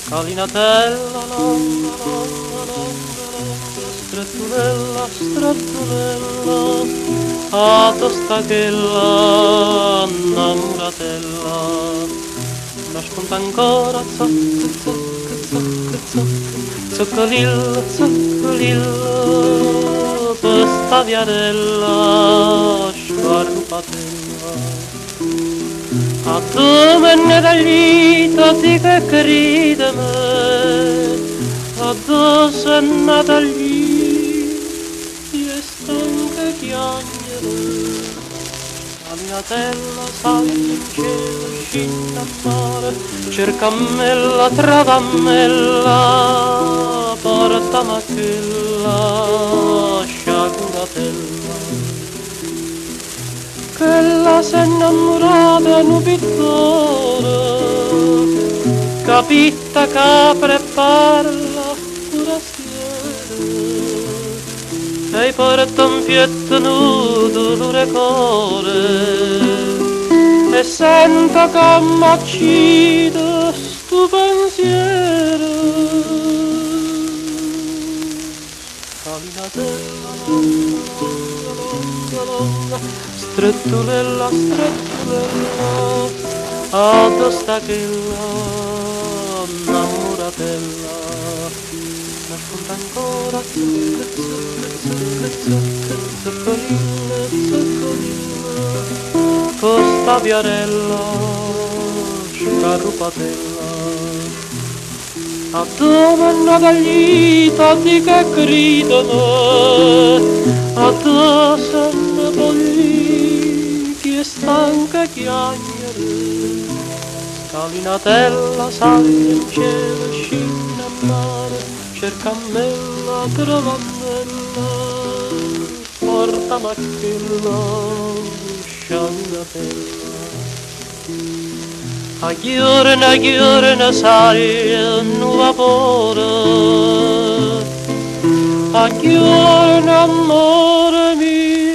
Scalinatella longa, longa, longa, longa, strettunella, strettunella, a tostachella, innamoratella, nasconda ancora, zoc, zoc, zoc, zoc, zoccolillo, zoccolillo, questa viadella, sciarrupatella. A tu me ne taglita di che crede me, a tu sei nata lì, e stanca chiagnere. Scalinatella, sali in cielo, scinda a mare, cercammella, travammella, portami a quella sciaguratella. Quella s'è innamorata un pittore, capita capre parla pura sera, e porta un pietto nudo l'urecore, e sento che m'accide stu pensiero. Scalinatella longa, longa, longa, strettunella, strettunella, ad ostachella, innamoratella, nasconda ancora, zoccolilla, zoccolilla, costa viarella, scarrupatella. A dove è nata taglita di che gridano, a dove sono polli che stanca chiagnere. Scalinatella, sali in cielo, scina a mare, cercammella, trovamella, portami a quella sciaguratella. A giorno sai un vapore, a giorno amore mio,